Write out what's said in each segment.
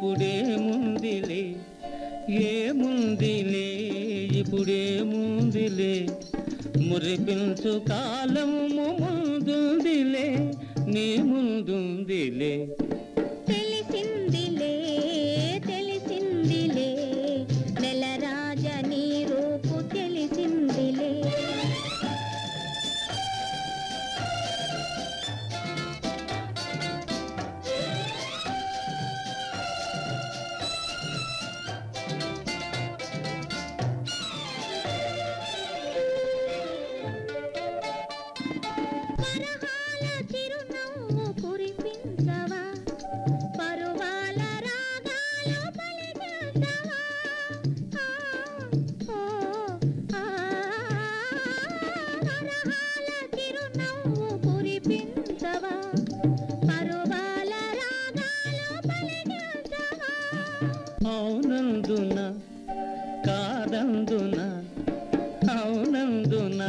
ఇప్పుడేముందిలే ఏముందిలే ఇప్పుడేముందిలే మురిపించు కాలము ముందుందిలే నీ ముందుందిలే తెలిసిందిలే తెలిసిందిలే నెలరాజ నీ రూపు తెలిసిందిలే అవునందున కాదందున అవునందున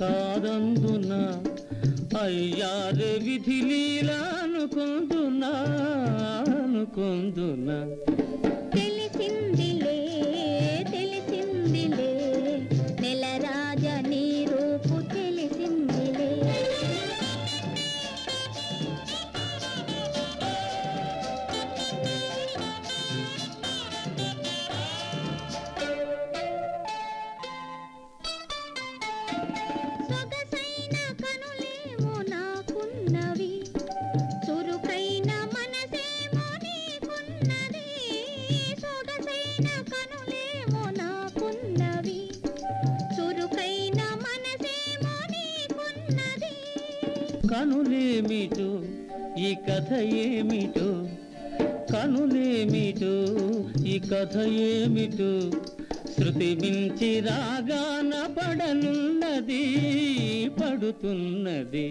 కాదందున అయ్యారే విధి లీలా అనుకుందునా అనుకుందునా తెలిసిందిలే తెలిసిందిలే నెలరాజ నీ రూపు తెలిసిందిలే సొగసైన కనులేమో నాకున్నవి చురుకైన మనసేమో నీకున్నది సొగసైన కనులేమో నాకున్నవి చురుకైన మనసేమో నీకున్నది కనులేమిటో ఈ కథ ఏమిటో కనులేమిటో ఈ కథ ఏమిటో శృతి మించి రాగాన పడనున్నది పడుతున్నది